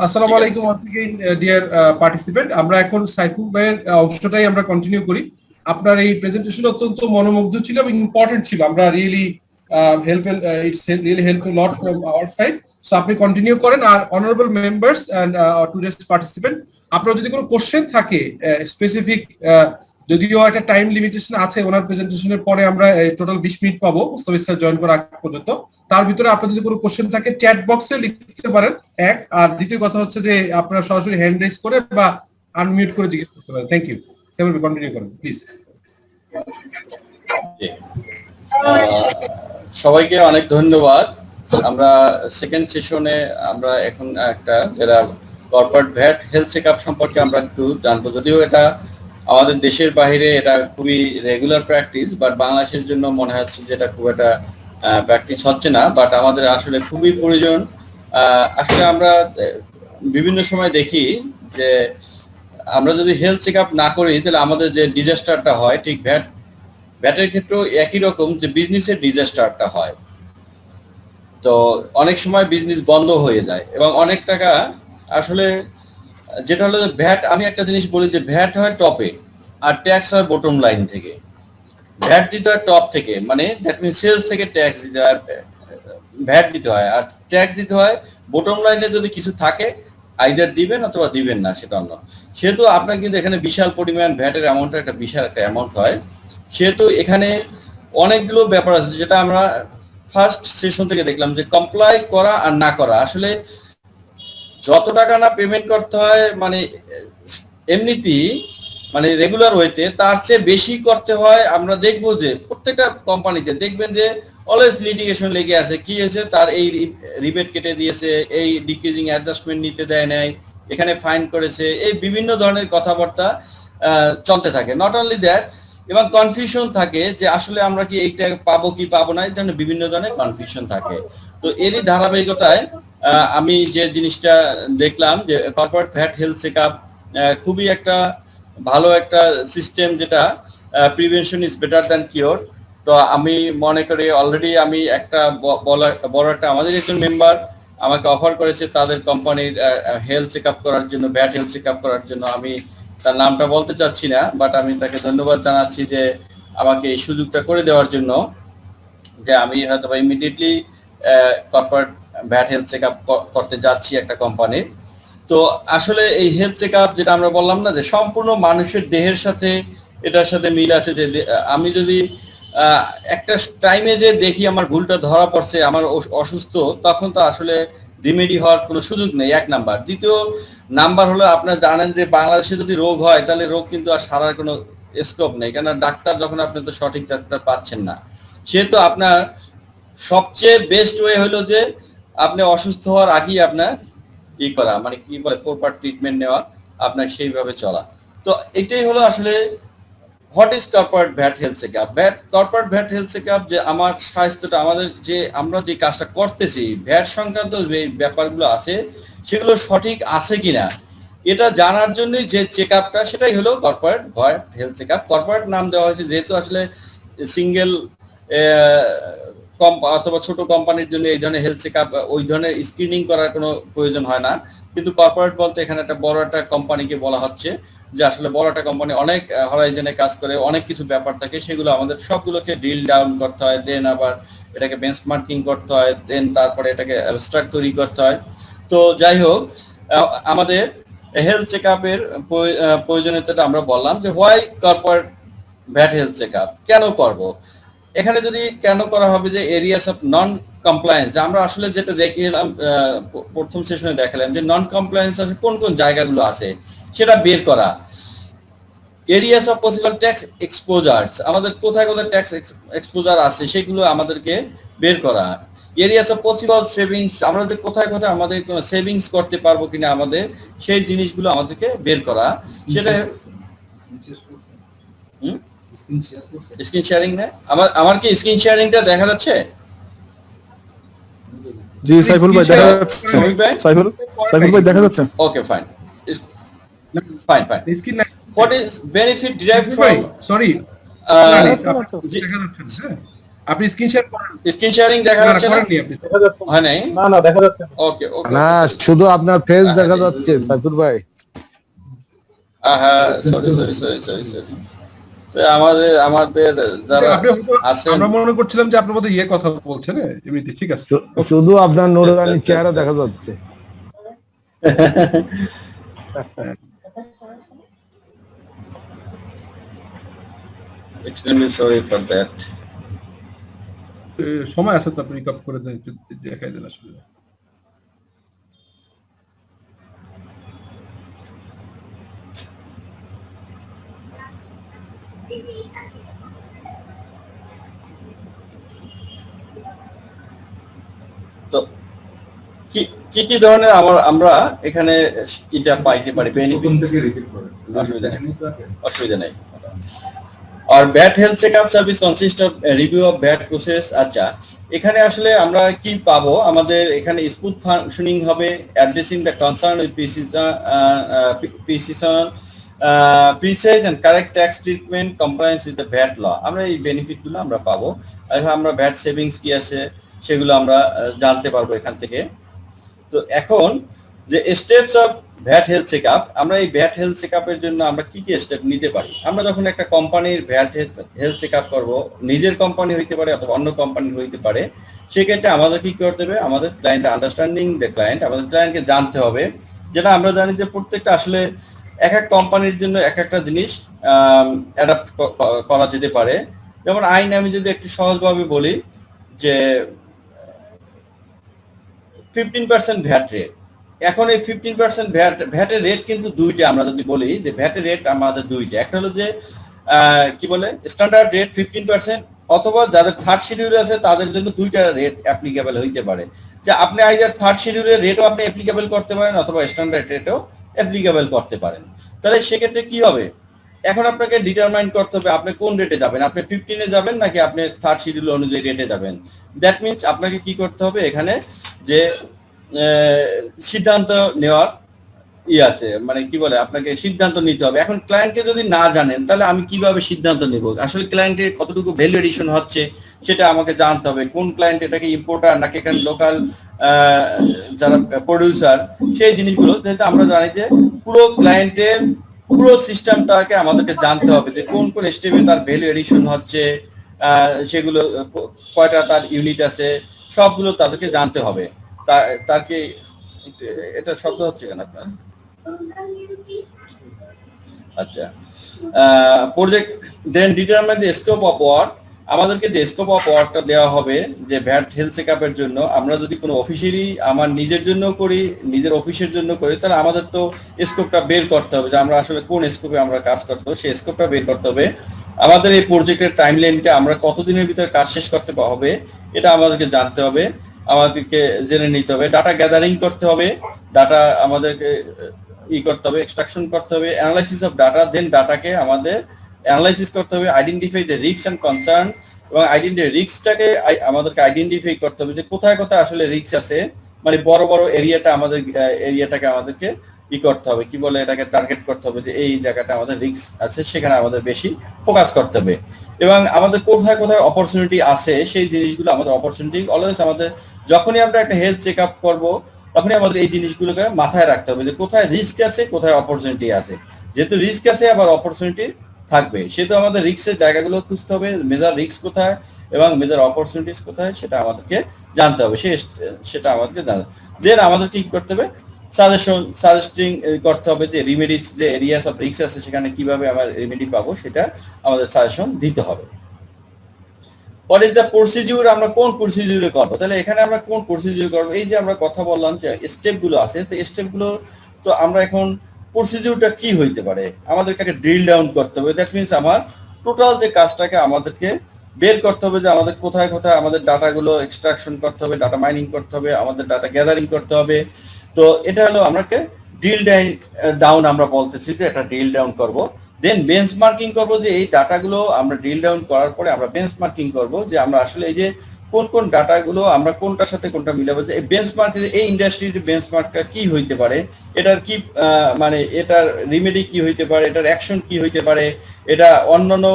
আসসালামু আলাইকুম deer participant. আমরা এখন সাইফুল ভাইয়ের অংশটাই আমরা কন্টিনিউ করি। আপনার এই প্রেজেন্টেশন অত্যন্ত মনোমুগ্ধ ছিল এবং ইম্পর্টেন্ট ছিল। আমরা really help a lot from our side. So আপনি কন্টিনিউ করেন। আর honourable members and today's participant, আপনার যদি কোনো কোশ্চেন থাকে স্পেসিফিক, যদিও একটা টাইম লিমিটেশন আছে, ওনার প্রেজেন্টেশনের পরে আমরা টোটাল 20 মিনিট পাবো মুস্তাফিজ স্যার জয়েন করার আগ পর্যন্ত। তার ভিতরে আপনার যদি কোনো কোশ্চেন থাকে চ্যাট বক্সে লিখতে পারেন, এক। আর দ্বিতীয় কথা হচ্ছে যে আপনারা সরাসরি হ্যান্ড রেজ করে বা আনমিউট করে জিজ্ঞেস করতে পারেন। Thank you. সেভাবে কন্টিনিউ করেন প্লিজ। সবাইকে অনেক ধন্যবাদ। আমরা সেকেন্ড সেশনে আমরা এখন একটা যারা কর্পোরেট ভ্যাট হেলথ চেকআপ সম্পর্কে আমরা একটু জানবো। যদিও এটা আমাদের দেশের বাইরে এটা খুবই রেগুলার প্র্যাকটিস, বাট বাংলাদেশের জন্য মনে হচ্ছে যে এটা খুব একটা প্র্যাকটিস হচ্ছে না, বাট আমাদের আসলে খুবই প্রয়োজন। আসলে আমরা বিভিন্ন সময় দেখি যে আমরা যদি হেলথ চেকআপ না করি তাহলে আমাদের যে ডিজাস্টারটা হয়, ঠিক ভ্যাটের ক্ষেত্রেও একই রকম যে বিজনেসের ডিজাস্টারটা হয়। তো অনেক সময় বিজনেস বন্ধ হয়ে যায় এবং অনেক টাকা আসলে যেটা হলো ভ্যাট, আমি একটা জিনিস বলি যে ভ্যাট হয় টপে আর ট্যাক্স হয় বটম লাইন থেকে। ভ্যাট দিতে হয় টপ থেকে, মানে দ্যাট মিন সেলস থেকে ট্যাক্স দিতে হয়, ভ্যাট দিতে হয়, আর ট্যাক্স দিতে হয় বটম লাইনে। যদি কিছু থাকে আইদার দিবেন অথবা দিবেন না, সেটা অন্য। সেহেতু আপনার কিন্তু এখানে বিশাল পরিমাণ ভ্যাটের অ্যামাউন্টটা একটা বিশাল একটা অ্যামাউন্ট হয়। সেহেতু এখানে অনেকগুলো ব্যাপার আছে যেটা আমরা ফার্স্ট সেশন থেকে দেখলাম যে কমপ্লাই করা আর না করা। আসলে যত টাকা না পেমেন্ট করতে হয় মানে এমনিতেই মানে রেগুলার ওয়েতে, তার চেয়ে বেশি করতে হয়। আমরা দেখবো যে প্রত্যেকটা কোম্পানিতে দেখবেন যে অলওয়েজ লিটিগেশন লেগে আছে। কি হয়েছে, তার এই রিবেট কেটে দিয়েছে, এই ডিক্রিজিং অ্যাডজাস্টমেন্ট নিতে দেয় নাই, এখানে ফাইন করেছে, এই বিভিন্ন ধরনের কথাবার্তা চলতে থাকে। নট অনলি দ্যাট, এবং কনফিউশন থাকে যে আসলে আমরা কি এইটা পাবো কি পাবো না, এই ধরনের বিভিন্ন ধরনের কনফিউশন থাকে। তো এরই ধারাবাহিকতায় আমি যে জিনিসটা দেখলাম যে কর্পোরেট ভ্যাট হেলথ চেকআপ খুবই একটা ভালো একটা সিস্টেম, যেটা prevention is better than cure. তো আমি মনে করি অলরেডি আমি একটা বড় একটা, আমাদের একজন মেম্বার আমাকে অফার করেছে তাদের কোম্পানির হেলথ চেকআপ করার জন্য, ভ্যাট হেলথ চেকআপ করার জন্য। আমি তার নামটা বলতে চাচ্ছি না, বাট আমি তাকে ধন্যবাদ জানাচ্ছি যে আমাকে এই সুযোগটা করে দেওয়ার জন্য, যে আমি হয়তো বা immediately corporate VAT health checkup করতে যাচ্ছি একটা কোম্পানির। তো আসলে এই হেলথ চেকআপ যেটা আমরা বললাম না যে সম্পূর্ণ মানুষের দেহের সাথে এটার সাথে মিল আছে। যে আমি যদি একটা টাইমে যে দেখি আমার ভুলটা ধরা পড়ছে, আমার অসুস্থ, তখন তো আসলে রিমেডি হওয়ার কোনো সুযোগ নেই, এক নাম্বার। দ্বিতীয় নাম্বার হলো আপনারা জানেন যে বাংলাদেশে যদি রোগ হয় তাহলে রোগ কিন্তু আর সারার কোনো স্কোপ নেই, কেন ডাক্তার যখন আপনি তো সঠিক ডাক্তার পাচ্ছেন না। সেহেতু আপনার সবচেয়ে বেস্ট ওয়ে হলো যে আপনি অসুস্থ হওয়ার আগেই আপনার করা, মানে কি বলে প্রপার ট্রিটমেন্ট নেওয়া, আপনার সেইভাবে চলা। তো এটাই হলো আসলে what is corporate VAT health checkup. Corporate VAT health checkup যে আমার স্বাস্থ্যটা, আমাদের যে আমরা যে কাজটা করতেছি ভ্যাট সংক্রান্ত যে ব্যাপারগুলো আছে সেগুলো সঠিক আছে কিনা এটা জানার জন্যই যে চেকআপটা, সেটাই হলো corporate VAT health checkup. Corporate নাম দেওয়া হয়েছে যেহেতু আসলে সিঙ্গেল অথবা ছোট কোম্পানির জন্য এই ধরনের হেলথ চেকআপ, ওই ধরনের স্ক্রিনিং করার কোনো প্রয়োজন হয় না। কিন্তু কর্পোরেট বলতে এখানে একটা বড় একটা কোম্পানিকে বলা হচ্ছে, যে আসলে বড় একটা কোম্পানি অনেক হরাইজনে কাজ করে, অনেক কিছু ব্যাপার থাকে, সেগুলো আমাদের সবগুলোকে ড্রিল ডাউন করতে হয়, দেন আবার এটাকে বেঞ্চমার্কিং করতে হয়, দেন তারপরে এটাকে অ্যাবস্ট্রাক্ট তৈরি করতে হয়। তো যাই হোক, আমাদের হেলথ চেকআপের প্রয়োজনীয়তাটা আমরা বললাম যে why corporate VAT health checkup, কেন করব। এখানে যদি কেন করা হবে যে এরিয়াস অফ নন কমপ্লায়েন্স, আমরা আসলে যেটা দেখিলাম প্রথম সেশনে দেখালাম যে নন কমপ্লায়েন্স আছে কোন কোন জায়গাগুলো আছে সেটা বের করা। এরিয়াস অফ পসিবল ট্যাক্স এক্সপোজার্স, আমাদের কোথায় কোথায় ট্যাক্স এক্সপোজার আছে সেগুলো আমাদেরকে বের করা। এরিয়াস অফ পসিবল সেভিংস, আমরা কোথায় কোথায় আমাদের কোনো সেভিংস করতে পারবো কিনা আমাদের, সেই জিনিসগুলো আমাদেরকে বের করা। সেটা স্ক্রিন শেয়ারিং না, আমার কি স্ক্রিন শেয়ারিংটা দেখা যাচ্ছে? জি সাইফুল ভাই দেখা যাচ্ছে। সাইফুল ভাই দেখা যাচ্ছে। Okay fine fine fine. What is benefit derived from? Sorry. আপনি স্ক্রিন শেয়ার করেন? স্ক্রিন শেয়ারিং দেখা যাচ্ছে না? করেননি আপনি। দেখা যাচ্ছে হয় নাই? না, না দেখা যাচ্ছে না। ওকে ওকে না, শুধু আপনার ফেস দেখা যাচ্ছে সাইফুল ভাই। হ্যাঁ sorry sorry sorry sorry sorry আমাদের যারা আপনি হয়তো আছেন আমরা মনে করছিলাম যে আপনার মধ্যে কথা বলছেন, এমনিতে ঠিক আছে। শুধু আপনার নুরানি চেহারা দেখা যাচ্ছে। extremely sorry for that. সময় আছে তো, আপনি রিকাপ করে দেন, একটু দেখাই দেন আসলে। তো কি কি কি ধরনের আমরা এখানে এটা পাইতে পারি বেনিফিট? অসুবিধা নেই। আর VAT health checkup service consist of review of VAT process. আচ্ছা, এখানে আসলে আমরা কি পাবো? আমাদের এখানে স্মুথ ফাংশনিং হবে, addressing the concern with precision, precise and correct tax treatment, compliance with the VAT law. আমরা এই বেনিফিটগুলো আমরা পাবো। এখন আমরা ভ্যাট সেভিংস কি আছে সেগুলো আমরা জানতে পারবো এখান থেকে। তো এখন যে steps of VAT health checkup, আমরা এই ভ্যাট হেলথ চেকআপের জন্য আমরা কি কি স্টেপ নিতে পারি? আমরা যখন একটা কোম্পানির ভ্যাট হেলথ চেকআপ করব, নিজের কোম্পানি হইতে পারে অথবা অন্য কোম্পানি হইতে পারে, সেক্ষেত্রে আমাদের কি করতে হবে? আমাদের ক্লায়েন্ট আন্ডারস্ট্যান্ডিং দ্য ক্লায়েন্ট, আমাদের ক্লায়েন্টকে জানতে হবে। যেটা আমরা জানি যে প্রত্যেকটা আসলে এক এক কোম্পানির জন্য এক একটা জিনিস অ্যাডাপ্ট করা যেতে পারে। যেমন আইন আমি যদি একটু সহজভাবে বলি যে 15% ভ্যাট রেট, এখন এই 15% ভ্যাটের রেট কিন্তু দুইটা। আমরা যদি বলি যে ভ্যাটের রেট আমাদের দুইটা, একটা হলো যে কি বলে স্ট্যান্ডার্ড রেট 15%, অথবা যাদের থার্ড শিডিউল আছে তাদের জন্য দুইটা রেট অ্যাপ্লিকেবল হইতে পারে। যে আপনি আইদার থার্ড শিডিউলের রেটও আপনি অ্যাপ্লিকেবল করতে পারেন অথবা স্ট্যান্ডার্ড রেটও অ্যাপ্লিকেবল করতে পারেন। তাহলে সেক্ষেত্রে কি হবে? এখন আপনাকে ডিটারমাইন করতে হবে আপনি কোন রেটে যাবেন, আপনি 15-এ যাবেন নাকি আপনি থার্ড শিডিউল অনুযায়ী রেটে যাবেন। দ্যাট মিনস আপনাকে কি করতে হবে এখানে যে সিদ্ধান্ত নেওয়ার আছে, মানে কি বলে আপনাকে সিদ্ধান্ত নিতে হবে। এখন ক্লায়েন্টকে যদি না জানেন তাহলে আমি কিভাবে সিদ্ধান্ত নেব? আসলে ক্লায়েন্টের কতটুকু ভ্যালু এডিশন হচ্ছে সেটা আমাকে জানতে হবে। কোন ক্লায়েন্ট এটাকে ইম্পোর্টার নাকি এখানে লোকাল যারা প্রডিউসার, সেই জিনিসগুলো যেহেতু আমরা জানি যে পুরো ক্লায়েন্টের পুরো সিস্টেমটাকে আমাদেরকে জানতে হবে যে কোন কোন স্টেপে তার ভ্যালু এডিশন হচ্ছে, সেগুলো কয়টা তার ইউনিট আছে, সবগুলো তাদেরকে জানতে হবে। তার কি এটা শব্দ হচ্ছে কেন আপনার? আচ্ছা, project then determine the scope of work. আমাদেরকে যে স্কোপ অফ ওয়ার্কটা দেওয়া হবে যে ভ্যাট হেলথ চেকআপের জন্য, আমরা যদি কোনো অফিসিয়ালি আমার নিজের জন্য করি, নিজের অফিসের জন্য করি, তাহলে আমাদের তো স্কোপটা বের করতে হবে যে আমরা আসলে কোন স্কোপে আমরা কাজ করতে হবে, সেই স্কোপটা বের করতে হবে। আমাদের এই প্রজেক্টের টাইমলাইনটা আমরা কতদিনের ভিতরে কাজ শেষ করতে হবে এটা আমাদেরকে জানতে হবে, আমাদেরকে জেনে নিতে হবে। ডাটা গ্যাদারিং করতে হবে, ডাটা আমাদেরকে করতে হবে, এক্সট্রাকশন করতে হবে, অ্যানালাইসিস অফ ডাটা, দেন ডাটাকে আমাদের অ্যানালাইসিস করতে হবে, identify the risk and concern, এবং রিস্কটাকে আমাদেরকে আইডেন্টিফাই করতে হবে যে কোথায় কোথায় আসলে রিস্ক আছে, মানে বড় বড় এরিয়াটাকে আমাদেরকে করতে হবে, কি বলে এটাকে টার্গেট করতে হবে যে এই জায়গাটা আমাদের রিস্ক আছে, সেখানে আমাদের বেশি ফোকাস করতে হবে। এবং আমাদের কোথায় কোথায় অপরচুনিটি আছে সেই জিনিসগুলো, আমাদের অপরচুনিটি অলওয়েজ আমাদের যখনই আমরা একটা হেলথ চেক আপ করবো তখনই আমাদের এই জিনিসগুলোকে মাথায় রাখতে হবে যে কোথায় রিস্ক আছে, কোথায় অপরচুনিটি আছে। যেহেতু রিস্ক আছে আবার অপরচুনিটি থাকবে, সেহেতু আমাদের রিস্কের জায়গাগুলো খুঁজতে হবে, মেজর রিস্ক কোথায় এবং মেজর অপরচুনিটিস কোথায় সেটা আমাদেরকে জানতে হবে। সেটা আমাদেরকে জানতে হবে। দেন আমাদেরকে কি করতে হবে? সাজেস্টিং করতে হবে যে রিমেডিস, যে এরিয়াস অফ রিস্ক আছে সেখানে কিভাবে আমরা রেমেডি পাবো সেটা আমাদের সাজেশন দিতে হবে। What is the procedure? আমরা কোন প্রসিডিউরে করবো? তাহলে এখানে আমরা কোন প্রসিডিউর করবো? এই যে আমরা কথা বললাম যে স্টেপগুলো আছে, তো স্টেপগুলো তো আমরা এখন প্রসিডিউরটা কি হইতে পারে আমাদেরকে ড্রিল ডাউন করতে হবে। দ্যাট মিনস আমার টোটাল যে কাজটাকে আমাদেরকে বের করতে হবে যে আমাদের কোথায় কোথায় আমাদের ডাটাগুলো এক্সট্রাকশন করতে হবে, ডাটা মাইনিং করতে হবে, আমাদের ডাটা গ্যাদারিং করতে হবে। তো এটা হলো আমাকে ড্রিল ডাউন আমরা বলতেছি যে এটা ড্রিল ডাউন করবো। দেন বেঞ্চমার্কিং করবো যে এই ডাটাগুলো আমরা ড্রিল ডাউন করার পরে আমরা বেঞ্চমার্কিং করবো যে আমরা আসলে এই যে কোন কোন ডাটাগুলো আমরা কোনটার সাথে কোনটা মিলাবো, যে এই বেঞ্চমার্ক, এই ইন্ডাস্ট্রির বেঞ্চমার্কটা কি হইতে পারে, এটার কি মানে এটার রিমেডি কি হইতে পারে, এটার অ্যাকশন কি হইতে পারে, এটা অন্যান্য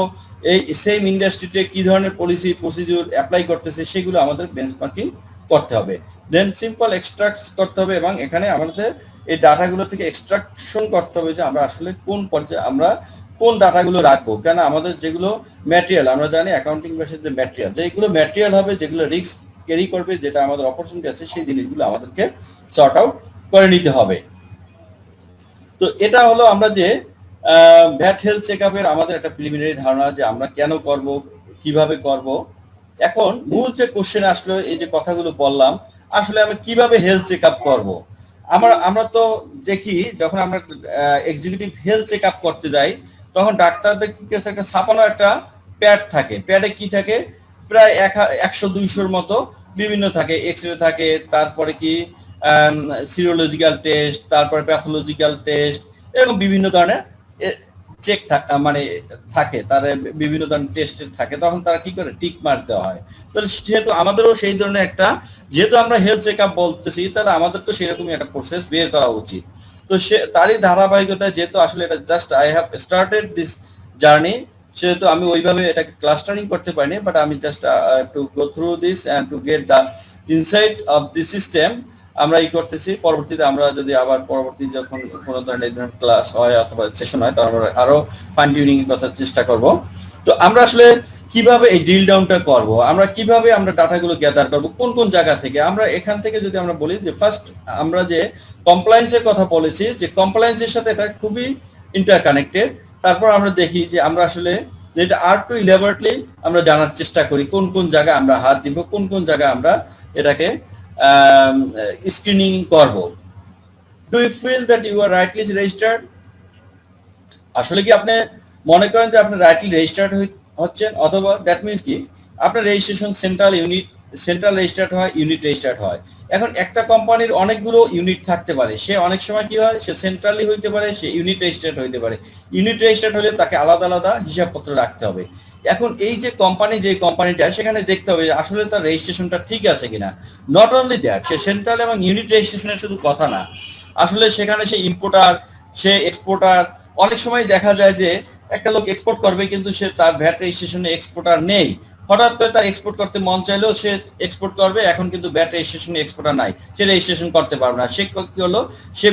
এই সেম ইন্ডাস্ট্রিতে কি ধরনের পলিসি প্রসিডিউর অ্যাপ্লাই করতেছে সেগুলো আমাদের বেঞ্চমার্কিং করতে হবে। দেন সিম্পল এক্সট্রাক্ট করতে হবে এবং এখানে আমাদের এই ডাটাগুলো থেকে এক্সট্রাকশন করতে হবে যে আমরা আসলে কোন পর্যায়ে আমরা কোন ডাটাগুলো রাখবো। কেন আমাদের যেগুলো ম্যাটেরিয়াল, আমরা জানি অ্যাকাউন্টিং ভাষায় যে ম্যাটেরিয়াল, যেগুলো ম্যাটেরিয়াল হবে, যেগুলো রিস্ক ক্যারি করবে, যেটা আমাদের অপরচুনিটি আছে, সেই জিনিসগুলো আমাদেরকে সর্ট আউট করে নিতে হবে। তো এটা হলো আমরা যে ভ্যাট হেলথ চেকআপের আমাদের একটা প্রিলিমিনারি ধারণা যে আমরা কেন করব, কিভাবে করব। এখন মূল যে কোশ্চেন আসলো, এই যে কথাগুলো বললাম, আসলে আমি কিভাবে হেলথ চেকআপ করব। আমরা তো দেখি যখন আমরা এক্সিকিউটিভ হেলথ চেকআপ করতে যাই তখন ডাক্তারদের কাছে একটা ছাপানো একটা প্যাড থাকে। প্যাডে কি থাকে, প্রায় 100-200 মতো বিভিন্ন থাকে, এক্সরে থাকে, তারপরে কি সিরোলজিক্যাল টেস্ট, তারপরে প্যাথোলজিক্যাল টেস্ট, এরকম বিভিন্ন ধরনের চেক মানে থাকে, তার বিভিন্ন ধরনের টেস্ট থাকে। তখন তারা কি করে, টিক মার্ক দেওয়া হয়। তো সেহেতু আমাদেরও সেই ধরনের একটা, যেহেতু আমরা হেলথ চেকআপ বলতেছি, তাহলে আমাদের তো সেরকমই একটা প্রসেস বের করা উচিত। তো সে তারই ধারাবাহিকতা, যেহেতু আসলে এটা just I have started this journey, সেহেতু আমি ওইভাবে এটাকে ক্লাস্টারিং করতে পারিনি, বাট আমি just to go through this and to get the insight of the system আমরা করতেছি। পরবর্তীতে আমরা যদি আবার পরবর্তী যখন কোনো ধরনের ক্লাস হয় অথবা সেশন হয়, তখন আমরা আরো ফাইন টিউনিং এর কথা চেষ্টা করব। তো আমরা আসলে কিভাবে এই ড্রিল ডাউনটা করব, আমরা কিভাবে আমরা ডাটাগুলো গ্যাদার করব, কোন কোন জায়গা থেকে। আমরা এখান থেকে যদি আমরা বলি যে ফার্স্ট আমরা যে কমপ্লায়েন্সের কথা বলেছি, যে কমপ্লায়েন্সের সাথে এটা খুবই ইন্টারকানেক্টেড। তারপর আমরা দেখি যে আমরা আসলে যেটা আর টু ইলাবোরেটলি আমরা জানার চেষ্টা করি কোন কোন জায়গায় আমরা হাত দিব, কোন কোন জায়গায় আমরা এটাকে স্ক্রিনিং করব। Do you feel that you are rightly registered? আসলে কি আপনি মনে করেন যে আপনি রাইটলি রেজিস্টার্ড হচ্ছেন, অথবা দ্যাট মিনস কি আপনার রেজিস্ট্রেশন সেন্ট্রাল রেজিস্টার্ড হয়, ইউনিট রেজিস্টার্ড হয়। এখন একটা কোম্পানির অনেকগুলো ইউনিট থাকতে পারে, সে অনেক সময় কি হয়, সে সেন্ট্রালি হইতে পারে, সে ইউনিট রেজিস্টার্ড হইতে পারে। ইউনিট রেজিস্টার্ড হলে তাকে আলাদা আলাদা হিসাবপত্র রাখতে হবে। এখন এই যে কোম্পানি, যে কোম্পানিটা, সেখানে দেখতে হবে আসলে তার রেজিস্ট্রেশনটা ঠিক আছে কিনা। Not only that, say central এবং ইউনিট রেজিস্ট্রেশনের শুধু কথা না, আসলে সেখানে সে ইম্পোর্টার, সে এক্সপোর্টার। অনেক সময় দেখা যায় যে একটা লোক এক্সপোর্ট করবে কিন্তু সে তার ভ্যাট রেজিস্ট্রেশনে এক্সপোর্টার নেই, হঠাৎ করে তার এক্সপোর্ট করতে মন চাইলেও সে এক্সপোর্ট করবে, এখন কিন্তু ভ্যাট রেজিস্ট্রেশনে এক্সপোর্টার নাই, সে রেজিস্ট্রেশন করতে পারবে না। সে কি হলো, সে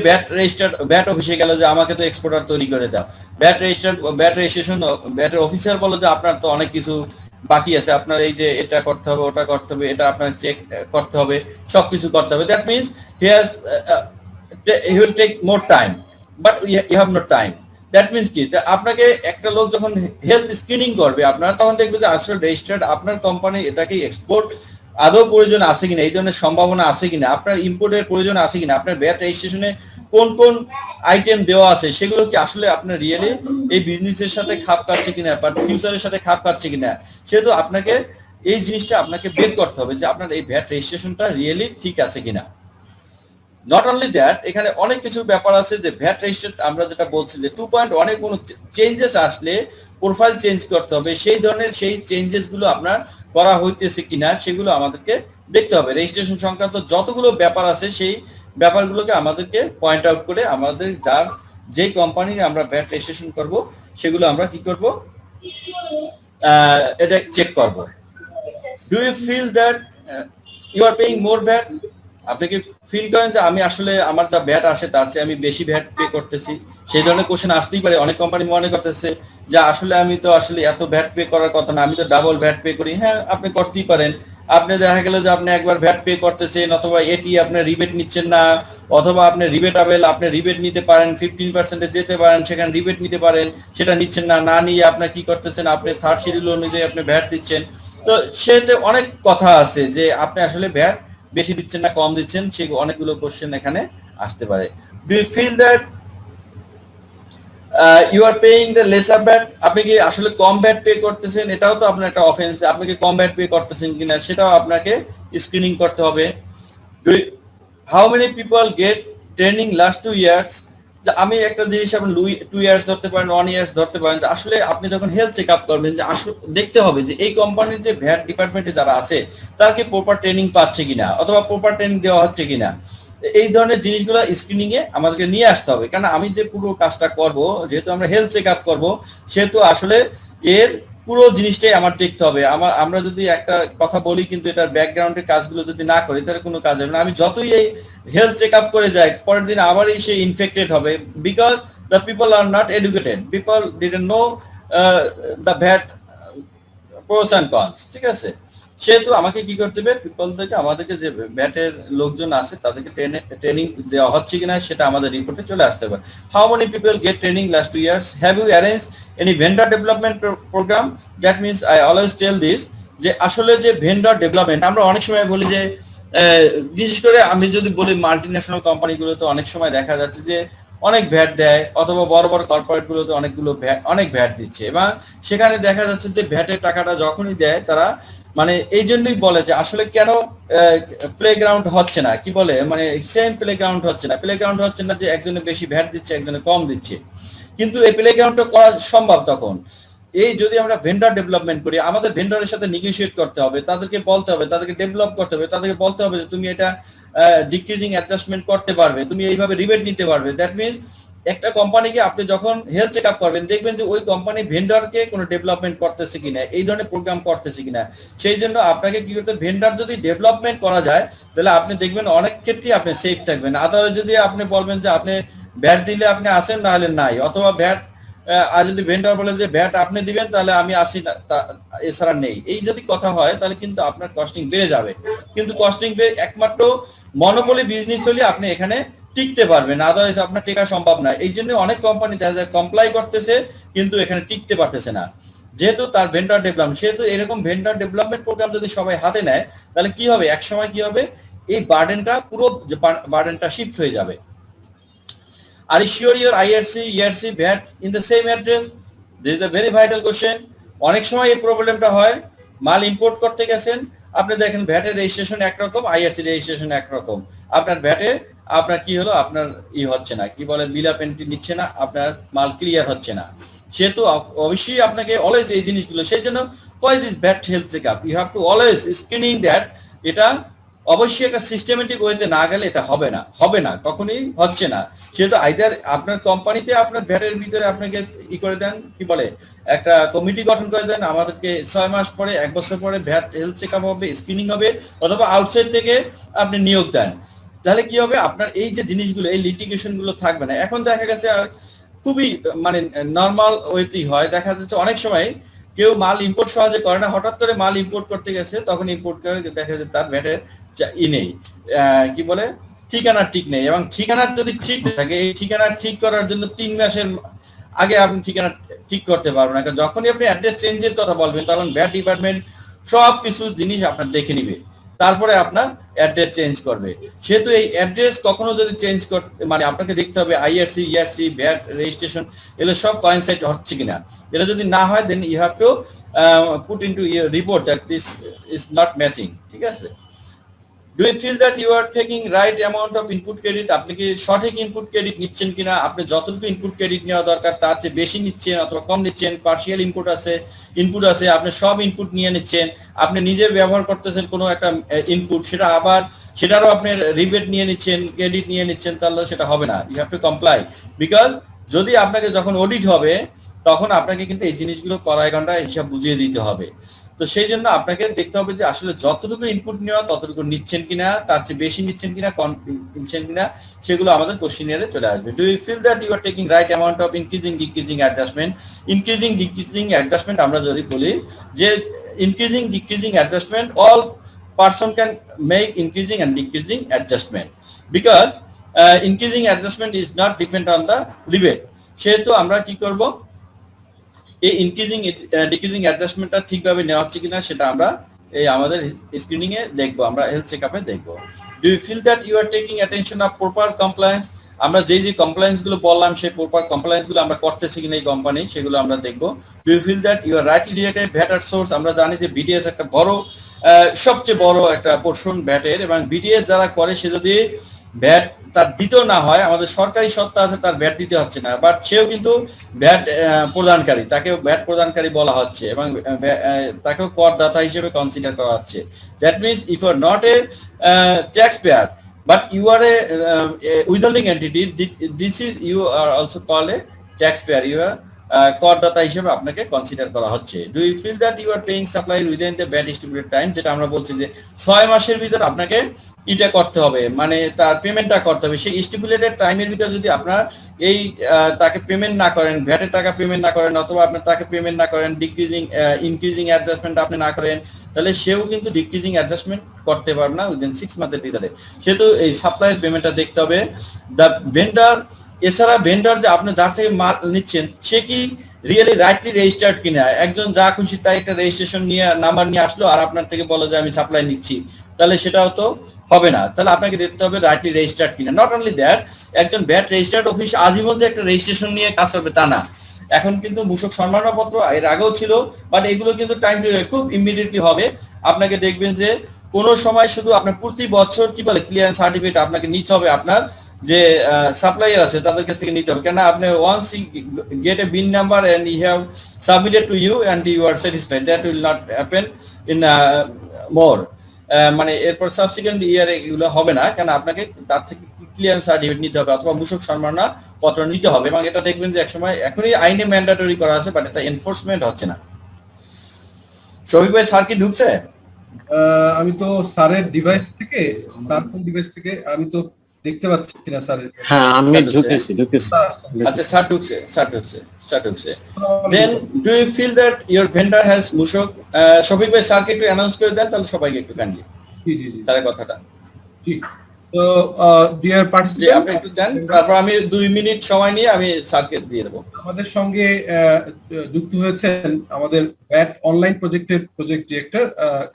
ভ্যাট অফিসে গেল যে আমাকে তো এক্সপোর্টার তৈরি করে দাও। ভ্যাট রেজিস্ট্রেশন ভ্যাটের অফিসার বলে যে আপনার তো অনেক কিছু বাকি আছে, আপনার এই যে এটা করতে হবে, ওটা করতে হবে, এটা আপনার চেক করতে হবে, সবকিছু করতে হবে। That means he will take more time, but you have no time. That means কি, আপনাকে একটা লোক যখন হেলথ স্ক্রিনিং করবে আপনার, তখন দেখবে যে আসলে রেজিস্টার্ড আপনার কোম্পানি এটাকে এক্সপোর্ট আদৌ প্রয়োজন আছে কিনা, এই ধরনের সম্ভাবনা আছে কিনা, আপনার ইম্পোর্টের প্রয়োজন আছে কিনা, আপনার ভ্যাট রেজিস্ট্রেশনে কোন কোন আইটেম দেওয়া আছে, সেগুলো কি আসলে আপনার রিয়েলি এই বিজনেসের সাথে খাপ খাচ্ছে কিনা, বা ফিউচারের সাথে খাপ খাচ্ছে কিনা। সেহেতু আপনাকে এই জিনিসটা আপনাকে বের করতে হবে যে আপনার এই ভ্যাট রেজিস্ট্রেশনটা রিয়েলি ঠিক আছে কিনা। নট অনলি দ্যাট, এখানে অনেক কিছু ব্যাপার আছে যে ভ্যাট রেজিস্টার্ড আমরা যেটা বলছি যে 2.1 কোনো চেঞ্জেস আসলে প্রোফাইল চেঞ্জ করতে হবে, সেই ধরনের সেই চেঞ্জেস গুলো আপনার করা হইতেছে কিনা সেগুলো আমাদেরকে দেখতে হবে। রেজিস্ট্রেশন সংক্রান্ত যতগুলো ব্যাপার আছে সেই ব্যাপারগুলোকে আমাদেরকে পয়েন্ট আউট করে আমাদের যে কোম্পানির আমরা ভ্যাট রেজিস্ট্রেশন করব সেগুলো আমরা কি করব, এটা চেক করব। Do you feel that you are paying more VAT? আপনি কি ফিল করেন যে আমি আসলে আমার যা ভ্যাট আসে তার চেয়ে আমি বেশি ভ্যাট পে করতেছি? সেই ধরনের কোশ্চেন আসতেই পারে। অনেক কোম্পানি মনে করতেছে যে আসলে আমি তো আসলে এত ভ্যাট পে করার কথা না, আমি তো ডাবল ভ্যাট পে করি। হ্যাঁ, আপনি করতেই পারেন। আপনি দেখা গেল যে আপনি একবার ভ্যাট পে করতেছেন, অথবা এটি আপনি রিবেট নিচ্ছেন না, অথবা আপনি রিবেটেবল, আপনি রিবেট নিতে পারেন, 15% যেতে পারেন, সেখানে রিবেট নিতে পারেন, সেটা নিচ্ছেন না। না নিয়ে আপনি কি করতেছেন, আপনি থার্ড শিডিউল অনুযায়ী আপনি ভ্যাট দিচ্ছেন। তো সেতে অনেক কথা আছে যে আপনি আসলে ভ্যাট বেশি দিচ্ছেন না কম দিচ্ছেন, সেই অনেকগুলো কোশ্চেন এখানে আসতে পারে। Do you feel that you are paying the lesser VAT? আপনি কি আসলে কম ভ্যাট পে করতেছেন? এটাও তো আপনার একটা অফেন্স। আপনি কি কম ভ্যাট পে করতেছেন কিনা সেটাও আপনাকে স্ক্রিনিং করতে হবে। How many people get training last 2 years? আমি একটা জিনিস আপনি 2 years ধরতে পারেন, 1 year ধরতে পারেন। আসলে আপনি যখন হেলথ চেক আপ করবেন, যে আসলে দেখতে হবে যে এই কোম্পানির যে ভ্যাট ডিপার্টমেন্টে যারা আছে তার কি প্রপার ট্রেনিং পাচ্ছে কিনা, অথবা প্রপার ট্রেনিং দেওয়া হচ্ছে কিনা। এই ধরনের জিনিসগুলো স্ক্রিনিং এ আমাদেরকে নিয়ে আসতে হবে। কারণ আমি যে পুরো কাজটা করব, যেহেতু আমরা হেলথ চেক আপ করবো, সেহেতু আসলে এর পুরো জিনিসটাই আমার দেখতে হবে। আমরা যদি একটা কথা বলি কিন্তু এটার ব্যাকগ্রাউন্ডের কাজগুলো যদি না করি তাহলে কোনো কাজ হবে না। আমি যতই এই হেলথ চেক আপ করে যাই, পরের দিন আবারই সে ইনফেক্টেড হবে, because the people are not educated, people didn't know the VAT pros and cons. ঠিক আছে, সেহেতু আমাকে কি করতে হবে, পিপলদেরকে, আমাদেরকে যে ভ্যাটের লোকজন আছে তাদেরকে ট্রেনিং দেওয়া হচ্ছে কিনা সেটা আমাদের রিপোর্টে চলে আসতে হবে। How many people get training last 2 years? Have you arrange any vendor development programme? That means I always tell this, যে আসলে যে ভেন্ডর ডেভেলপমেন্ট আমরা অনেক সময় বলি যে, বিশেষ করে আমি যদি বলি মাল্টিন্যাশনাল কোম্পানিগুলোতে অনেক সময় দেখা যাচ্ছে যে অনেক ভ্যাট দেয়, অথবা বড় বড় কর্পোরেট গুলোতে অনেক ভ্যাট দিচ্ছে, এবং সেখানে দেখা যাচ্ছে যে ভ্যাটের টাকাটা যখনই দেয় তারা মানে এই জন্যই বলে যে আসলে কেন প্লেগ্রাউন্ড হচ্ছে না, কি বলে মানে সেম প্লেগ্রাউন্ড হচ্ছে না যে একজনে বেশি ভ্যাট দিচ্ছে একজনে কম দিচ্ছে। কিন্তু এই প্লেগ্রাউন্ডটা করা সম্ভব তখন এই যদি আমরা ভেন্ডর ডেভেলপমেন্ট করি, আমাদের ভেন্ডরের সাথে নেগোশিয়েট করতে হবে, তাদেরকে বলতে হবে, তাদেরকে ডেভেলপ করতে হবে, তাদেরকে বলতে হবে যে তুমি এটা ডিক্রিজিং অ্যাডজাস্টমেন্ট করতে পারবে, তুমি এইভাবে রিবেট নিতে পারবে। দ্যাট মিনস একটা কোম্পানিকে আপনি যখন হেলথ চেক আপ করবেন দেখবেন যে ওই কোম্পানি ভেন্ডরকে কোনো ডেভেলপমেন্ট করতেছে কিনা, এই ধরনের প্রোগ্রাম করতেছে কিনা। সেই জন্য আপনাকে কি করতে, ভেন্ডর যদি ডেভেলপমেন্ট করা যায় তাহলে আপনি দেখবেন অনেক ক্ষেত্রেই আপনি সেফ থাকবেন। আদারওয়াইজ যদি আপনি বলবেন যে আপনি ভ্যাট দিলে আপনি আসেন, না হলে নাই, অথবা ভ্যাট আর যদি ভেন্ডর বলে যে ভ্যাট আপনি দিবেন তাহলে আমি আসি না, এছাড়া নেই, এই যদি কথা হয় তাহলে কিন্তু আপনার কস্টিং বেড়ে যাবে। কিন্তু কস্টিং একমাত্র মনোপলি বিজনেস হলে আপনি এখানে টিকতে পারবেন, আদারওয়াইজ আপনার টেকা সম্ভব না। এই জন্য অনেক কোম্পানি দেখা যায় কমপ্লাই করতেছে কিন্তু এখানে টিকতে পারতেছে না, যেহেতু তার ভেন্ডর ডেভেলপমেন্ট। সেহেতু এরকম ভেন্ডর ডেভেলপমেন্ট প্রোগ্রাম যদি সবাই হাতে নেয় তাহলে কি হবে, এক সময় কি হবে, এই বার্ডেনটা শিফট হয়ে যাবে। Are you sure your IRC, ERC, VAT in the same address? This is a very vital question. অনেক সময় এই প্রবলেমটা হয়, মাল ইম্পোর্ট করতে গেছেন, আপনি দেখেন ভ্যাটের রেজিস্ট্রেশন একরকম, আইআরসি রেজিস্ট্রেশন একরকম, আপনার ভ্যাটে আপনার কি হলো, আপনার হচ্ছে না, কি বলে বিল অফ এন্ট্রি নিচ্ছে না, আপনার মাল ক্লিয়ার হচ্ছে না। সেহেতু অবশ্যই আপনাকে অলওয়েজ এই জিনিসগুলো, সেই জন্য why this VAT health checkup, you have to always screening that। এটা অবশ্যই একটা সিস্টেমেটিক ওয়েতে না গেলে এটা হবে না, কখনোই হচ্ছে না। সেহেতু আইদার আপনার কোম্পানিতে আপনার ভ্যাটের ভিতরে আপনাকে করে দেন, কি বলে একটা কমিটি গঠন করে দেন, আমাদেরকে 6 মাস পরে 1 বছর পরে ভ্যাট হেলথ চেকআপ হবে, স্ক্রিনিং হবে, অথবা আউটসাইড থেকে আপনি নিয়োগ দেন। তাহলে কি হবে, আপনার এই যে জিনিসগুলো, এই লিটিগেশন গুলো থাকবে না। এখন দেখা গেছে খুবই মানে নর্মাল ওয়েতেই হয়, দেখা যাচ্ছে অনেক সময় কেউ মাল ইম্পোর্ট সহজে করে না, হঠাৎ করে মাল ইম্পোর্ট করতে গেছে, তখন ইম্পোর্ট করে দেখা যাচ্ছে তার ভ্যাটের নেই, কি বলে ঠিকানা ঠিক নেই। এবং ঠিকানা যদি ঠিক থাকে, এই ঠিকানা ঠিক করার জন্য 3 মাসের আগে আপনি ঠিকানা ঠিক করতে পারবেন না। যখনই আপনি অ্যাড্রেস চেঞ্জের কথা বলবেন তখন ভ্যাট ডিপার্টমেন্ট সব কিছু জিনিস আপনার দেখে নিবে, তারপরে আপনার অ্যাড্রেস চেঞ্জ করবে। সেহেতু এই অ্যাড্রেস কখনো যদি চেঞ্জ করতে, মানে আপনাকে দেখতে হবে আইআরসি, ইআরসি, ভ্যাট রেজিস্ট্রেশন এগুলো সব কোইনসাইড হচ্ছে কিনা। এটা যদি না হয় then you have to put into your report that this is not matching. ঠিক আছে, do you feel that you are taking right amount of input credit? আপনি কি সঠিক ইনপুট ক্রেডিট নিচ্ছেন কিনা? আপনি যতটুকু ইনপুট ক্রেডিট নেওয়া দরকার তার চেয়ে বেশি নিচ্ছেন অথবা কম নিচ্ছেন? পার্শিয়াল ইনপুট আছে, আপনি সব ইনপুট নিয়ে নিচ্ছেন, আপনি নিজে ব্যবহার করতেছেন কোনো একটা ইনপুট, সেটা আবার সেটারও আপনি রিবেট নিয়ে নিচ্ছেন, ক্রেডিট নিয়ে নিচ্ছেন, তাহলে সেটা হবে না। You have to comply, because যদি আপনাকে যখন অডিট হবে তখন আপনাকে কিন্তু এই জিনিসগুলো কড়াই ঘন্টা হিসাব বুঝিয়ে দিতে হবে। তো সেই জন্য আপনাকে দেখতে হবে যে আসলে যতটুকু ইনপুট নেওয়া ততটুকু নিচ্ছেন কিনা, তার চেয়ে বেশি নিচ্ছেন কিনা, কম নিচ্ছেন কিনা, সেগুলো আমাদের কোশ্চেনিয়ারে চলে আসবে। Do you feel that you are taking right amount of increasing decreasing adjustment? Increasing adjustment আমরা যদি বলি যে decreasing adjustment, all person can make increasing and decreasing adjustment, because increasing adjustment is not depend on the rebate. সেহেতু আমরা কি করব, এই increasing decreasing অ্যাডজাস্টমেন্টটা ঠিকভাবে নেওয়া হচ্ছে কিনা সেটা আমরা এই আমাদের স্ক্রিনিং এ দেখবো, আমরা হেলথ চেকআপে দেখবো। Do you feel that you are taking attention of proper compliance? আমরা যে কমপ্লায়েন্স গুলো বললাম সেই প্রপার কমপ্লায়েন্স গুলো আমরা করতেছি কিনা এই কোম্পানি, সেগুলো আমরা দেখবো। Do you feel that you are rightly related VAT আর সোর্স? আমরা জানি যে বিডিএস একটা বড় সবচেয়ে বড় একটা পোর্শন ভ্যাটের, এবং বিডিএস যারা করে সে যদি ভ্যাট তার দিতেও না হয়, আমাদের সরকারি সত্তা আছে তার ভ্যাট দিতে হচ্ছে না, বাট সেও কিন্তু ভ্যাট প্রদানকারী, তাকেও ভ্যাট প্রদানকারী বলা হচ্ছে এবং তাকেও করদাতা হিসেবে কনসিডার করা হচ্ছে। That means if you are not a taxpayer but you are a withholding entity, this is you are also called a taxpayer, you are করদাতা হিসেবে আপনাকে কনসিডার করা হচ্ছে। Do you feel that you are paying supply within the VAT stipulated time, যেটা আমরা বলছি যে 6 মাসের ভিতর আপনাকে এটা করতে হবে, মানে তার পেমেন্টটা করতে হবে। সেই স্টিপুলেটেড টাইমের ভিতর যদি আপনার এই তাকে পেমেন্ট না করেন, ভ্যাটের টাকা পেমেন্ট না করেন, অথবা আপনি তাকে পেমেন্ট না করেন, ডিক্রিজিং ইনক্রিজিং অ্যাডজাস্টমেন্ট আপনি না করেন, তাহলে সেও কিন্তু ডিক্রিজিং অ্যাডজাস্টমেন্ট করতে পারবে না উইদিন 6 মান্থের ভিতরে। সেহেতু এই সাপ্লাইয়ের পেমেন্টটা দেখতে হবে। দ্য ভেন্ডার, এছাড়া ভেন্ডার যে আপনি যার থেকে মাল নিচ্ছেন সে কি রিয়েলি রাইটলি রেজিস্টার্ড কিনা। একজন যা খুশি তাই একটা রেজিস্ট্রেশন নিয়ে নাম্বার নিয়ে আসলো আর আপনার থেকে বলো যে আমি সাপ্লাই নিচ্ছি, তাহলে সেটাও তো হবে না। তাহলে আপনাকে দেখতে হবে রাইটলি রেজিস্টার্ড কিনা। নট অনলি দ্যাট, একজন ভ্যাট রেজিস্টার্ড অফিস আজীবন যে একটা রেজিস্ট্রেশন নিয়ে কাজ করবে তা না। এখন কিন্তু মূসক সম্মাননাপত্র এর আগেও ছিল, বাট এগুলো কিন্তু টাইম খুব ইমিডিয়েটলি হবে। আপনাকে দেখবেন যে কোনো সময় শুধু আপনার প্রতি বছর কি বলে ক্লিয়ারেন্স সার্টিফিকেট আপনাকে নিতে হবে, আপনার যে সাপ্লাইয়ার আছে তাদের কাছ থেকে নিতে হবে। কেন আপনি once you get a BIN number and you have submitted to you and you are satisfied, that will not happen in more, মানে এরপর সাবসিকুয়েন্ট ইয়ারে এগুলো হবে না। কেন আপনাকে তার থেকে ক্লিয়ারেন্স সার্টিফিকেট নিতে হবে অথবা মূসক সম্মাননা পত্র নিতে হবে। এবং এটা দেখবেন যে একসময় এখনই আইনে ম্যান্ডেটরি করা আছে, বাট এটা এনফোর্সমেন্ট হচ্ছে না। শফিক ভাই, স্যার কি ঢুকছে? আমি তো স্যারের ডিভাইস থেকে, স্যার কোন ডিভাইস থেকে আমি তো দেখতে পাচ্ছি না স্যারের। হ্যাঁ আমি ঢুকেছি। আচ্ছা, স্যার ঢুকছে। Then do you feel that your vendor has মূসক? শফিক ভাই স্যারকে একটু অ্যানাউন্স করে দেন, তাহলে সবাইকে একটু কাইন্ডলি জি স্যারের কথাটা। জি, তো ডিয়ার জি, পার্টিসিপেন্ট, আপনি একটু দেন, তারপর আমি 2 মিনিট সময় নিয়ে আমি স্যারকে দিয়ে দেবো। আমাদের সঙ্গে যুক্ত হয়েছেন আমাদের ব্যাট অনলাইন প্রজেক্টের প্রজেক্ট ডিরেক্টর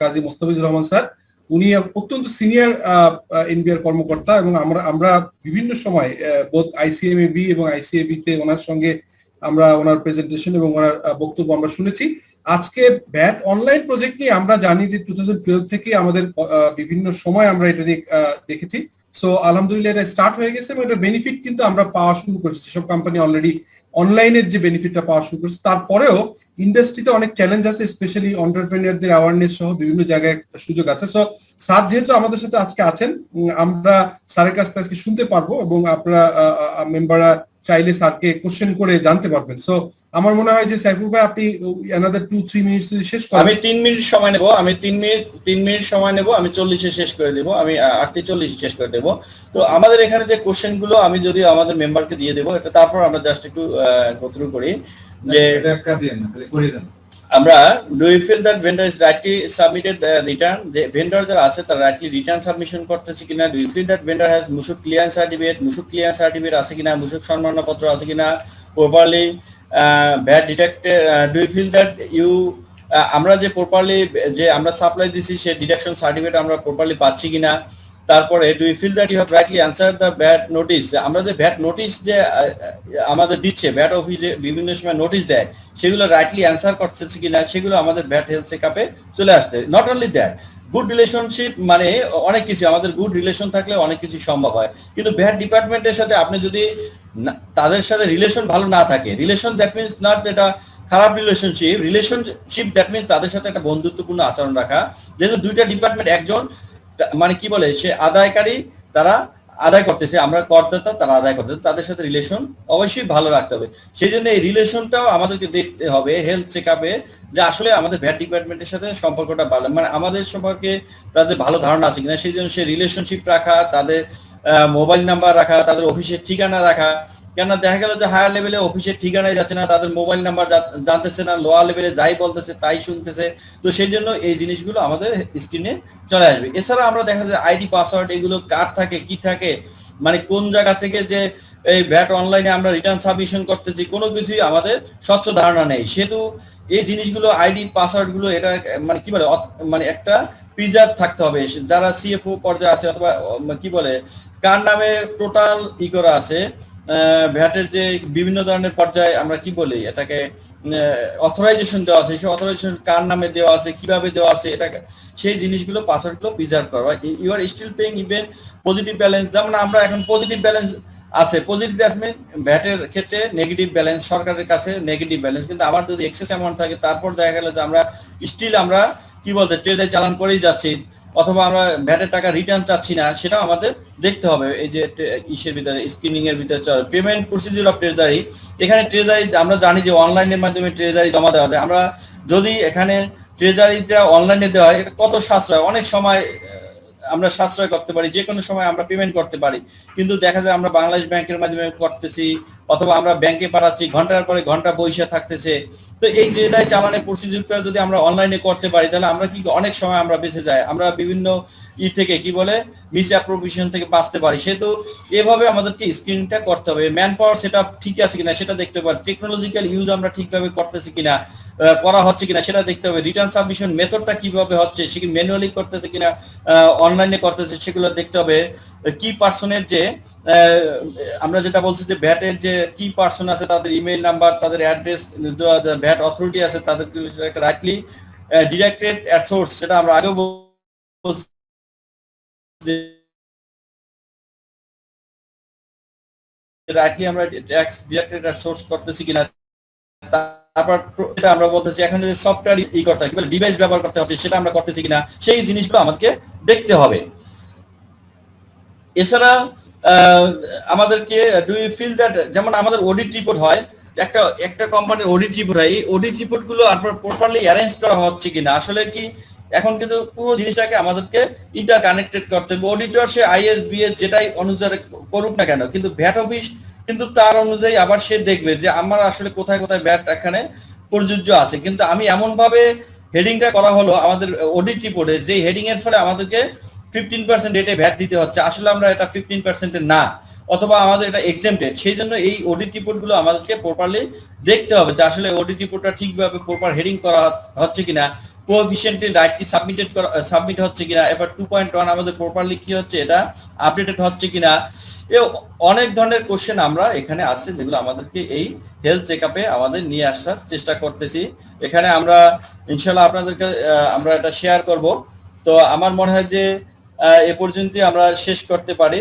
কাজী মোস্তাফিজুর রহমান স্যার। উনি অত্যন্ত সিনিয়র এনবিআর কর্মকর্তা এবং আমরা বিভিন্ন সময় বোথ আইসিএমএবি এবং আইসিএবি তে ওনার সঙ্গে আমরা ওনার প্রেজেন্টেশন এবং ওনার বক্তব্য আমরা শুনেছি। আজকে ব্যাট অনলাইন প্রজেক্ট নিয়ে আমরা জানি যে 2012 থেকে আমাদের বিভিন্ন সময় আমরা এটা নিয়ে দেখেছি। সো আলহামদুলিল্লাহ এটা স্টার্ট হয়ে গেছে এবং এটা বেনিফিট কিন্তু আমরা পাওয়া শুরু করেছি। সব কোম্পানি অলরেডি অনলাইনের যে বেনিফিটটা পাওয়া শুরু করেছে, তারপরেও ইন্ডাস্ট্রিতে অনেক চ্যালেঞ্জ আছে, স্পেশালি এন্টারপ্রেনিয়ারদের অ্যাওয়ারনেস সহ বিভিন্ন জায়গায় সুযোগ আছে। সো স্যার যেহেতু আমাদের সাথে আজকে আছেন, আমরা স্যারের কাছ থেকে আজকে শুনতে পারবো এবং আপনারা মেম্বাররা চাইলে স্যারকে কোশ্চেন করে জানতে পারবেন। সো আমার মনে হয় যে সাইফুল ভাই আপনি another 2-3 মিনিটস শেষ করেন। আমি 3 মিনিট সময় নেব, আমি 3 মিনিট সময় নেব, আমি 40-এ শেষ করে দেব, আমি 48 শেষ করে দেব। তো আমাদের এখানে যে কোশ্চেন গুলো আমি যদি আমাদের মেম্বারকে দিয়ে দেব, এটা তারপর আমরা জাস্ট একটু গো থ্রু করি যে একটা দেন না, খালি করে দেন। আমরা do you feel that vendor is rightly submitted return, যে ভেন্ডার যারা আছে তারা রাইটলি রিটার্ন সাবমিশন করতেছে কিনা। Do you feel that vendor has মূসক ক্লিয়ারেন্স সার্টিফিকেট আছে কিনা, মূসক সম্মাননাপত্র আছে কিনা, properly VAT deducted. Do you feel that you, আমরা যে প্রপারলি যে আমরা সাপ্লাই দিছি সে ডিডাকশন সার্টিফিকেট আমরা প্রপারলি পাচ্ছি কিনা। তারপরে do you feel that you have rightly answer the VAT notice, আমরা যে ভ্যাট নোটিস যে আমাদের দিচ্ছে, ভ্যাট অফিসে বিভিন্ন সময় নোটিস দেয়, সেগুলো রাইটলি অ্যান্সার করতেছে কিনা, সেগুলো আমাদের ভ্যাট হেলথ চেকআপে চলে আসছে। Not only that, good relationship, মানে অনেক কিছু, আমাদের গুড রিলেশন থাকলে অনেক কিছু সম্ভব হয়। কিন্তু ভ্যাট ডিপার্টমেন্টের সাথে আপনি যদি তাদের সাথে রিলেশন ভালো না থাকে, রিলেশন দ্যাট মিনস নট এটা খারাপ রিলেশনশিপ দ্যাট মিনস তাদের সাথে একটা বন্ধুত্বপূর্ণ আচরণ রাখা। যেহেতু দুইটা ডিপার্টমেন্ট, একজন মানে কি বলে সে আদায়কারী, তারা আদায় করতেছে, আমরা করদাতা তারা আদায় করতেছে, তাদের সাথে রিলেশন অবশ্যই ভালো রাখতে হবে। সেই জন্য এই রিলেশনটাও আমাদেরকে দেখতে হবে হেলথ চেকআপে, যে আসলে আমাদের ভ্যাট ডিপার্টমেন্টের সাথে সম্পর্কটা ভালো, মানে আমাদের সম্পর্কে তাদের ভালো ধারণা আছে কিনা। সেই জন্য সে রিলেশনশিপ রাখা, তাদের মোবাইল নাম্বার রাখা, তাদের অফিসের ঠিকানা রাখা। কেন দেখা গেল যে হায়ার লেভেলে অফিসের ঠিকানায় যাচ্ছে না, তাদের মোবাইল নাম্বার জানতেছে না, লোয়ার লেভেলে যাই বলতেছে তাই শুনতেছে। তো সেই জন্য এই জিনিসগুলো আমাদের স্ক্রিনে চলে আসবে। এছাড়া আমরা দেখা যায় আইডি পাসওয়ার্ড এগুলো কার থাকে কি থাকে, মানে কোন জায়গা থেকে যে এই ভ্যাট অনলাইনে আমরা রিটার্ন সাবমিশন করতেছি, কোনো কিছুই আমাদের স্বচ্ছ ধারণা নেই। সেহেতু এই জিনিসগুলো আইডি পাসওয়ার্ড গুলো এটা মানে কি বলে, মানে একটা প্রিজার্ভ থাকতে হবে। যারা সিএফও পর্যায়ে আছে অথবা কি বলে কার নামে টোটাল ই করা আছে, ভ্যাটের যে বিভিন্ন ধরনের পর্যায়ে আমরা কি বলি এটাকে অথরাইজেশন দেওয়া আছে, সেই অথরাইজেশন কার নামে দেওয়া আছে, কিভাবে দেওয়া আছে, এটা সেই জিনিসগুলো পাসওয়ার্ডগুলো প্রিজার্ভ করা। You are still paying even positive balance, যেমন আমরা এখন পজিটিভ ব্যালেন্স আছে, পজিটিভ ব্যালেন্স ভ্যাটের ক্ষেত্রে নেগেটিভ ব্যালেন্স, সরকারের কাছে নেগেটিভ ব্যালেন্স। কিন্তু আমার যদি এক্সেস অ্যামাউন্ট থাকে, তারপর দেখা গেল যে আমরা স্টিল আমরা কি বলতে ট্রেডে চালান করেই যাচ্ছি, অথবা আমরা ভ্যাটের টাকা রিটার্ন চাচ্ছি না, সেটাও আমাদের দেখতে হবে। এই যে ইসের ভিতরে স্ক্রিনিং এর ভিতরে পেমেন্ট প্রসিডিউর অফ ট্রেজারি, এখানে ট্রেজারি আমরা জানি যে অনলাইনের মাধ্যমে ট্রেজারি জমা দেওয়া যায়। আমরা যদি এখানে ট্রেজারিটা অনলাইনে দেওয়া হয়, এটা কত সাশ্রয়, অনেক সময় আমরা সাশ্রয় করতে পারি, যে কোনো সময় আমরা পেমেন্ট করতে পারি। কিন্তু দেখা যায় আমরা বাংলাদেশ ব্যাংকের মাধ্যমে করতেছি, অথবা আমরা ব্যাংকে পাঠাচ্ছি, ঘন্টার পরে ঘন্টা বসে থাকতেছে। তো এই ট্রেজারি চালানের প্রসিডিউরটা যদি আমরা অনলাইনে করতে পারি, তাহলে আমরা কি অনেক সময় আমরা বেঁচে যাই, আমরা বিভিন্ন থেকে কি বলে মিস অ্যাপ্রোপ্রিয়েশন থেকে বাঁচতে পারি। সেহেতু এভাবে আমাদেরকে স্ক্রিনিংটা করতে হবে। ম্যান পাওয়ার সেটা ঠিক আছে কিনা সেটা দেখতে পারি, টেকনোলজিক্যাল ইউজ আমরা ঠিকভাবে করতেছি কিনা, করা হচ্ছে কিনা সেটা দেখতে হবে। রিটার্ন সাবমিশন মেথডটা কিভাবে হচ্ছে, সে কি ম্যানুয়ালি করতেছে কিনা অনলাইনে করতেছে সেগুলো দেখতে হবে। কি পার্সনের যে আমরা যেটা বলছি যে ভ্যাটের যে কি পার্সন আছে, তাদের ইমেল নাম্বার, তাদের অ্যাড্রেস, ভ্যাট অথরিটি আছে, তাদেরকে রাইটলি ডিরেক্টেড অ্যাট সোর্স, সেটা আমরা আগেও বলছি রাইটলি আমরা ট্যাক্স ডিরেক্টেড অ্যাট সোর্স করতেছি কিনা। তারপর এটা আমরা বলতেছি এখন যদি সফটওয়্যার করতে হয়, ডিভাইস ব্যবহার করতে হচ্ছে, সেটা আমরা করতেছি কিনা, সেই জিনিসগুলো আমাদেরকে দেখতে হবে। এছাড়া আমাদেরকে ডু ইউ ফিল দ্যাট, যেমন আমাদের অডিট রিপোর্ট হয়, একটা কোম্পানির অডিট রিপোর্ট হয়, এই অডিট রিপোর্ট গুলো আপনার প্রপারলি অ্যারেঞ্জ করা হচ্ছে কিনা। আসলে কি এখন কিন্তু পুরো জিনিসটাকে আমাদেরকে ইন্টার কানেক্টেড করতে হবে। অডিটর সে ISBS যেটাই অনুযায়ী করুক না কেন, কিন্তু ভ্যাট অফিস কিন্তু তার অনুযায়ী আবার সে দেখবে যে আমার আসলে কোথায় কোথায় ভ্যাট এখানে প্রযোজ্য আছে। কিন্তু আমি এমন ভাবে হেডিংটা করা হলো আমাদের অডিট রিপোর্টে, যে হেডিং এর ফলে আমাদেরকে 15% রেটে ভ্যাট দিতে হচ্ছে, আসলে আমরা এটা 15% না, অথবা আমাদের এটা এক্সেম্পটেড। সেই জন্য এই অডিট রিপোর্ট গুলো আমাদেরকে প্রপারলি দেখতে হবে যে আসলে অডিট রিপোর্টটা ঠিকভাবে প্রপার হেডিং করা হচ্ছে কিনা, কোএফিশিয়েন্টে রাইটলি সাবমিট হচ্ছে কিনা, এবার 2.1 আমাদের প্রপারলি কি হচ্ছে, এটা আপডেটেড হচ্ছে কিনা। অনেক ধরনের কোশ্চেন আমরা এখানে আছে, যেগুলো আমাদেরকে এই হেলথ চেকআপে আমাদের নিয়ে আসার চেষ্টা করতেছি। এখানে আমরা ইনশাআল্লাহ আপনাদেরকে আমরা এটা শেয়ার করব। তো আমার মনে হয় যে এ পর্যন্তই আমরা শেষ করতে পারি।